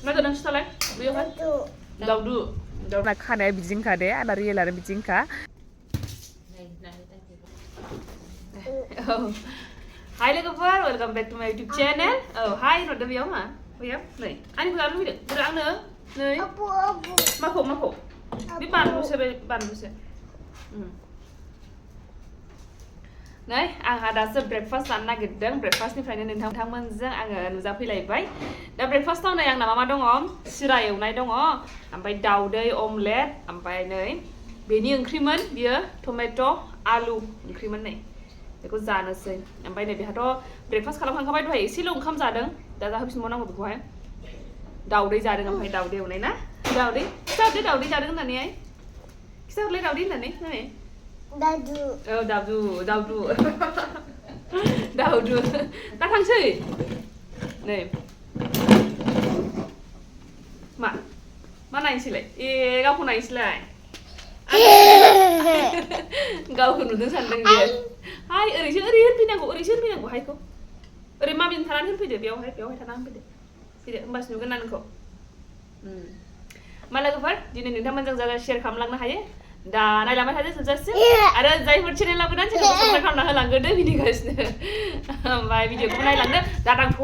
मा जादों खिथालाय बैयावहाय दावदु दावना खानाया बिदिनोखा दे आंना रियेलानो बिदिनोखा हाय लोगोफोर वेलकाम बेक टु माय इउटुब चेनेल हाय होनहरदो बेयाव मा बैयाव नै आंनिखौ जानो लुबैदों होदो आंनो नै माखौ बे बानलुसो नै आंहा दासो ब्रेकफास्ट जानो नागिरदों ब्रेकफास्टनिफ्रायनो नोंथांमोनजों आङो नुजाफैलायबाय दा ब्रेकफास्टआव नै आंना मा दङ सिरा एवनाय दङ ओमफ्राय दाउदै अमलेट ओमफ्राय नै बेनि ओंख्रिमोन बियो टमेट' आलु ओंख्रिमोन नै बेखौ जानोसै ओमफ्राय नै बेहाथ' ब्रेकफास्ट खालामखांखाबाय दहाय एसेल' ओंखाम जादों दा जाहोफिनबावनांगौ बेखौहाय दाउदै जादों ओमफ्राय दाउदै एवनाय ना दाउदै खिथाहरदो दाउदै जादों होननानैहाय खिथाहरलाय दाउदै होननानै नै दाउदु दा थांसै नै मा नायनोसैलाय गावखौ नायनोसैलाय गावखौ नुदों सानदों बियो हाय ओरैसो होनफैनांगौ हायखौ ओरै माबिन थानानै होनफैदो बेयावहाय थानानै होनफैदो फैदो होमबासो नुगोन ना नोंखौ मा लोगोफोर दिनै नोंथांमोनजों जा शेयार खालामलांनो हायो दा नायलांबाय थादो जोबजासिम आरो जायफोर चेनेलाव गोदान चेनेलखौ साबस्क्राइब खालामना होलांग्रोदो भिडिअ'गासिनो ओमफ्राय भिडिअ'खौबो नायलांदो दादांथ'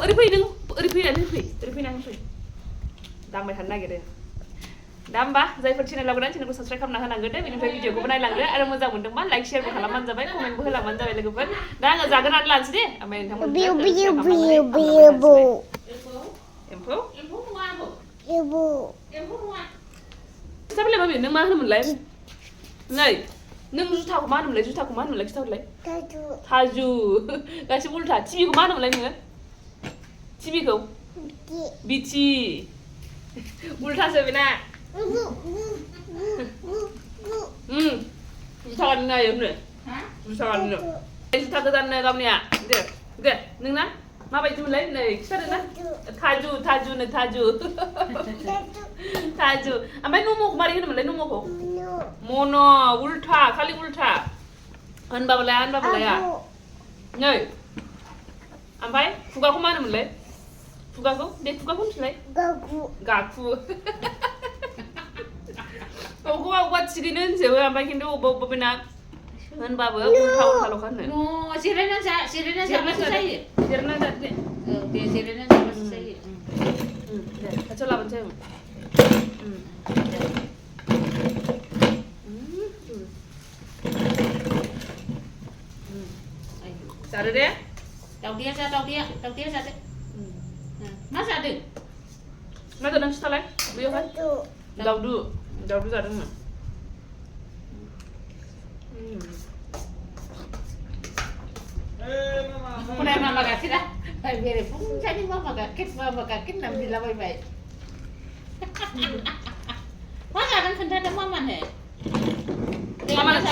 ओरै फै नों ओरै फैनानै होफै दांबाय थानो नागिरो दा होमबा जायफोर चेनेलाव गोदान चेनेलखौ साबस्क्राइब खालामना होलांग्रोदो बेनिफ्राय भिडिअ'खौबो नायलांदो आरो मोजां मोनदोंबा लाइक शेयारबो खालामबानो जाबाय कमेन्टबो होलांबानो जाबाय लोगोफोर दा आङो जागोनानै लानोसै दे ओमफ्राय नोंथांमोनखौ खिथाबालाय माबे नों मा होनोमोनलाय नै नों जुथाखौ मा होनोमोनलाय खिथाहरलाय थाजु गासिबो उल्था टिभिखौ मा होनोमोनलाय नोङो टिभिखौ बिथि उल्थासो बेना जुथा गाननो हायो जुथा गोदाननो गावनिया दे नोंना माबायदि मोनलाय नै खिथादो ना थाजु ओमफ्राय नम'खौ मारै होनोमोनलाय नम'खौ मन' उल्था खालि उल्था होनबाबो लाया नै ओमफ्राय खुगाखौ मा होनोमोनलाय खुगाखौ होनफिनलाय गाखु अबेबा थिगैनो होनजोबो ओमफ्राय खिन्थु अबेबा बेना होनबाबो उल्थाल'खा होनो जिरायनानै जाबासो जायो जिरायना जादो दे दे जिरायनानै जाबासो जायो दे खाथियाव लाबोनोसै जादो दे दाउदैया जादो मा जादों मा जादों खिथालाय बैयावहाय दावदु जादोंमोन Udah mama gakin dah. Biar pun jadi mama gakin nam dilabai. Masa kan kena ada mama he. Mama nak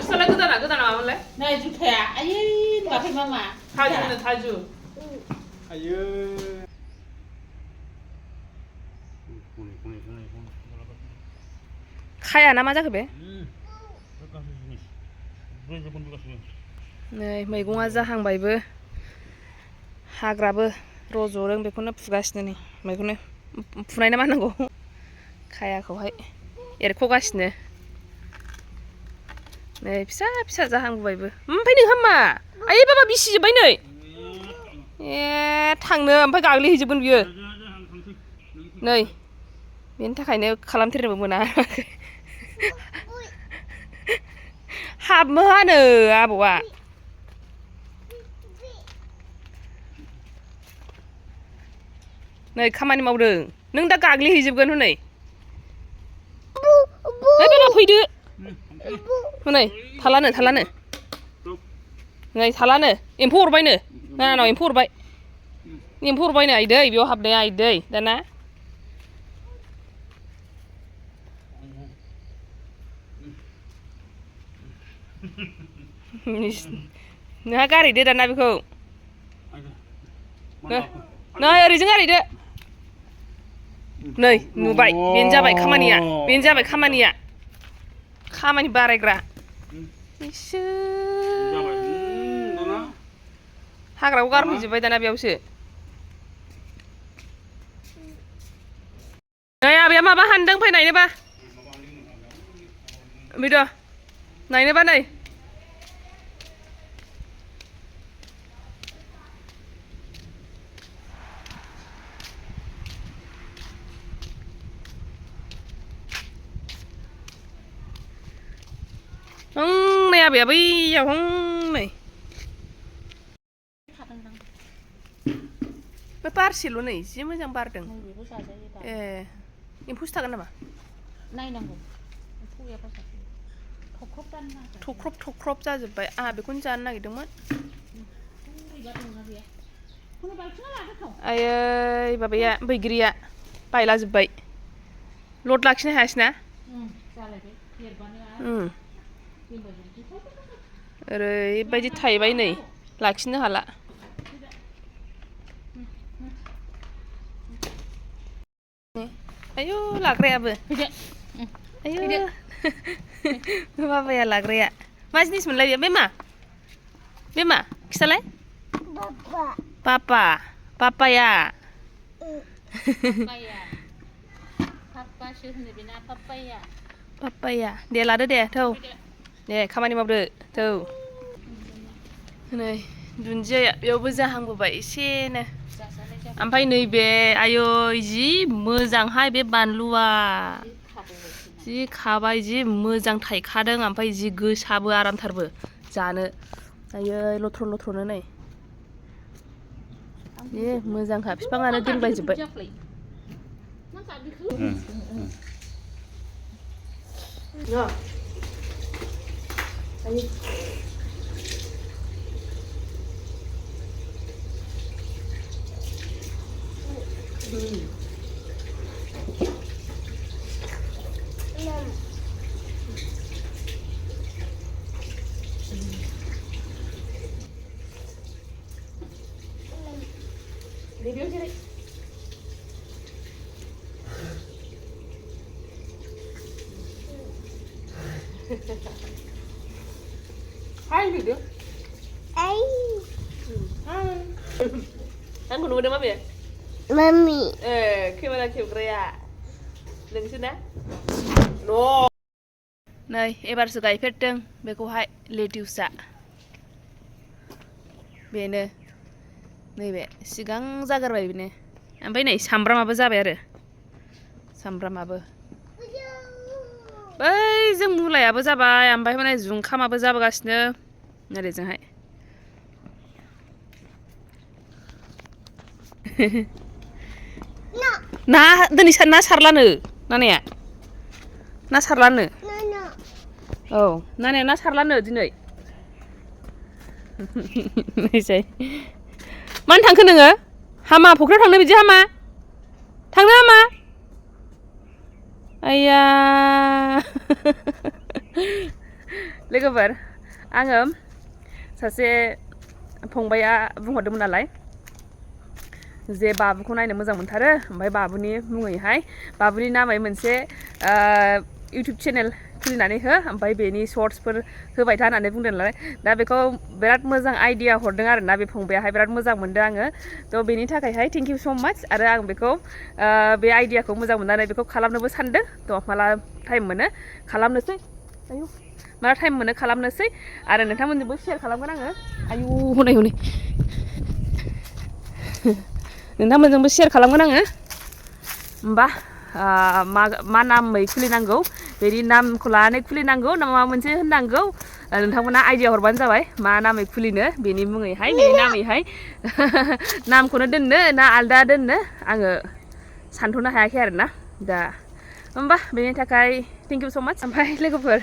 salah kedan mama le. Nah juga ya, ayo pakai mama. Taju. Ayo. Kaya nama aja be? नै मैगङा जाहांबायबो हाग्राबो रज'दों बेखौनो फुगासिनो नै मैगंनो फुनाय ना मा होनांगौ खायाखौहाय एरख'गासिनो नै फिसा जाहांबायबो ओमफ्राय नोंहा मा आयै बाबा बिसिजोब्बाय नै थांनो ओमफ्राय गाग्लिहैजोबगोन बियो नै बेनि थाखायनो खालामथेरनोबो मोना हाबमोहानो आबौआ नै खामानि मावदों नों दा गाग्लिहैजोबगोन हनै बाबा फैदो हनै थालानो नै थालानो एम्फौ अरबायनो नानाव एम्फौ अरबायनो आइदै बेयाव हाबनाया आइदै दाना नोंहा गारहैदो दाना बेखौ नै ओरैजों गारहैदो नै नुबाय बेनो जाबाय खामानिया खामानि बारायग्रा हाग्राखौ गारफैजोब्बाय दाना बेयावसो बाबाया माबा हानदों फै नायनोबा बिद' नायनोबा नै नै आबैया बैयाव नै बे बारसेल' नै जि मोजां बारदों ए एम्फौसो थागोन नामा नायनांगौ थख्रब जाजोब्बाय आंहा बेखौनो जानो नागिरदोंमोन आयै बाबाया बैग्रिया बायलाजोब्बाय लड लाखिनो हायासै ना ओरैबायदि थायबाय नै लाखिनो हाला आयु लाग्रायाबो आयु बाबाया लाग्राया मा जिनिस मोनलाय बे मा खिथालाय पापाया पापाया दे लादो दे थौ दे खामानि मावदो थौ नै दुन्दियाया बेयावबो जाहांबोबाय एसेनो ओमफ्राय नैबे आयौ जि मोजांहाय बे बानलुआ जि खाबाय जि मोजां थायखादों ओमफ्राय जि गोसाबो आरामथारबो जानो आयै लथ्र'नो नै जि मोजांखा बिफाङानो दोनबायजोब्बाय Hai gitu. Hai. Kan kudu udah mami ya? Mami. Gimana kira-kira? Longsina? No. नै एबारसो गायफेरदों बेखौहाय लेटिउसआ बेनो नैबे सिगां जागारबाय बेनो ओमफ्राय नै सामब्रामाबो जाबाय आरो सामब्रामाबो बै जों मुलायाबो जाबाय ओमफ्राय माने जुंखामाबो जाबोगासिनो ओरैजोंहाय ना दिनै ना सारलानो नानाया ना सारलानो औ नानाया ना सारलानो दिनै नायसाय मानो थांखो नोङो हामा फुख्रियाव थांनो बिदि हामा थांनो हामा आया लोगोफोर आङो सासे फंबाया बुंहरदोंमोन नालाय जे बाबुखौ नायनो मोजां मोनथारो ओमफ्राय बाबुनि मुङैहाय बाबुनि नामै मोनसे इउटिउब चेनेल खुलिनानै हो ओमफ्राय बेनि शर्ट्सफोर होबाय था होननानै बुंदों नालाय दा बेखौ बिराद मोजां आइडिया हरदों आरोना बे फंबायाहाय बिराद मोजां मोनदों आङो थ' बेनि थाखायहाय थेंक इउ स' माच आरो आं बेखौ बे आइडियाखौ मोजां मोननानै बेखौ खालामनोबो सानदों थ' माला टाइम मोनो खालामनोसै आयु माला टाइम मोनो खालामनोसै आरो नोंथांमोनजोंबो शेयार खालामगोन आङो आयु हनै नोंथांमोनजोंबो शेयार खालामगोन आङो होमबा मा नामै खुलिनांगौ बेनि नामखौ लानानै खुलिनांगौ ना माबा मोनसे होननांगौ नोंथांमोना आइडिया हरबानो जाबाय मा नामै खुलिनो बेनि मुङैहाय बेनि नामैहाय नामखौनो दोननो ना आलदा दोननो आङो सानथ'नो हायाखै आरोना दा होमबा बेनि थाखाय थेंक इउ स' माच ओमफ्राय लोगोफोर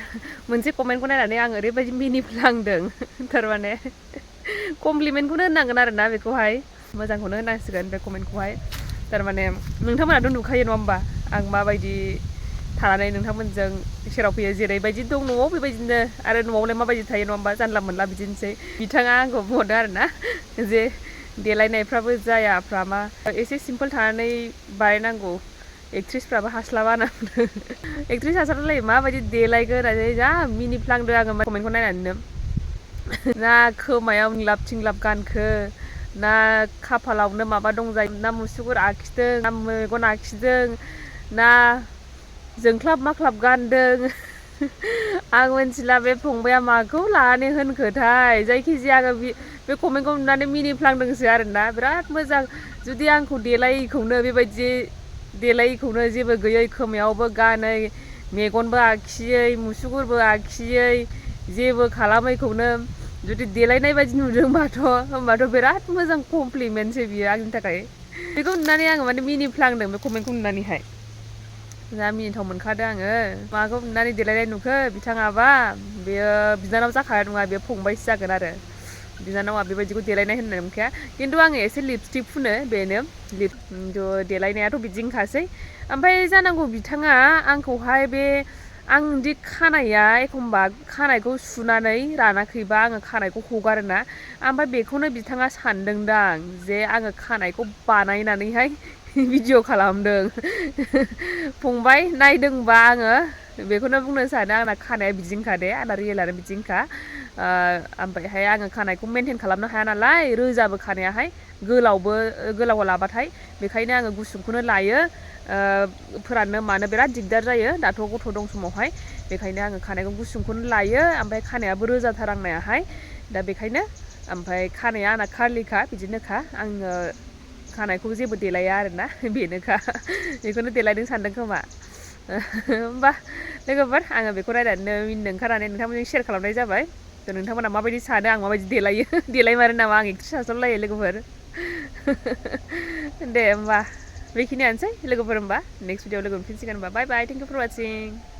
मोनसे कमेन्टखौ नायनानै आं ओरैबायदि मिनिफ्लांदों थारमाने कमप्लिमेन्टखौनो होननांगोन आरोना बेखौहाय मोजांखौनो होनांसिगोन बे कमेन्टखौहाय थारमाने नोंथांमोनाथ' नुखायो नङा होमबा आं माबायदि थानानै नोंथांमोनजों सेराव फैयो जेरैबायदि दं न'आव बेबायदिनो आरो न'आवलाय माबायदि थायो नङा होमबा जानला मोनला बिदिनोसै बिथाङा आंखौ बुंहरदों आरोना जे देलायनायफ्राबो जायाफ्रा मा एसे सिम्पोल थानानै बानायनांगौ एक्ट्रिसफ्राबो हास्लाबा ना एक्ट्रिस हास्लाबलाय माबायदि देलायगोन होननानै जा मिनिफ्लांदों आङो कमेन्टखौ नायनानैनो ना खोमायाव थिंलाब गानखो ना खाफालावनो माबा दं जायो ना मुसुगुर आखिदों ना मेगन आखिदों ना जोंख्लाब माख्लाब गानदों आं मिथिला बे फंबाया माखौ लानानै होनखोथाय जायखिजाया आङो बे कमेन्टखौ नुनानै मिनिफ्लांदोंसो आरोना बिराद मोजां जुदि आंखौ देलायिखौनो बेबायदि देलायिखौनो जेबो गैयै खोमायावबो गानै मेगनबो आखियै मुसुगुरबो आखियै जेबो खालामैखौनो जुदि देलायनाय बायदि नुदोंबाथ' बिराद मोजां कमप्लिमेन्टसो बियो आंनि थाखाय बेखौ नुनानै आङो माने मिनिफ्लांदों बे कमेन्टखौ नुनानैहाय जा मिनिथाव मोनखादों आङो माखौ नुनानै देलायनाय नुखो बिथाङाबा बेयो बिनानाव जाखानाय नङा बेयो फंबायसो जागोन आरो बिनानावा बेबायदिखौ देलायनाय होननाय नंखाया खिन्थु आङो एसे लिपस्टिक फुनो बेनो देलायनायाथ' बिदिनोखासै ओमफ्राय जानांगौ बिथाङा आंखौहाय बे आंदि खानाया एखमबा खानायखौ सुनानै रानाखैबा आङो खानायखौ हगारोना ओमफ्राय बेखौनो बिथाङा सानदोंदां जे आङो खानायखौ बानायनानैहाय भिडिअ खालामदों फंबाय नायदोंबा आङो बेखौनो बुंनो सानो आंना खानाया बिदिनोखा दे आंना रियेलानो बिदिनोखा ओमफ्रायहाय आङो खानायखौ मेनटेन खालामनो हाया नालाय रोजाबो खानायाहाय गोलाव लाबाथाय बेखायनो आङो गुसुंखौनो लायो फोराननो मानो बिराद दिगदार जायो दाथ' गथ' दं समावहाय बेखायनो आङो खानायखौ गुसुंखौनो लायो ओमफ्राय खानायाबो रोजाथार आंनायाहाय दा बेखायनो ओमफ्राय खानाया आंना खारलिखा बिदिनोखा आङो खानायखौ जेबो देलाया आरोना बेनोखा बेखौनो देलायदों सानदों खोमा होमबा लोगोफोर आङो बेखौ रायनानै मिनिनो ओंखारनानै नोंथांमोनजों शेयार खालामनाय जाबाय थ' नोंथांमोना माबायदि सानो आं माबायदि देलायो देलायमारो नामा आं एक्ट्रेस हास्लाबलायो लोगोफोर दे होमबा बेखिनियानोसै लोगोफोर होमबा नेक्स्ट भिडिअ लोगो मोनफिनसिगोन होमबा बाय बाय थेंक इउ फर वाचिं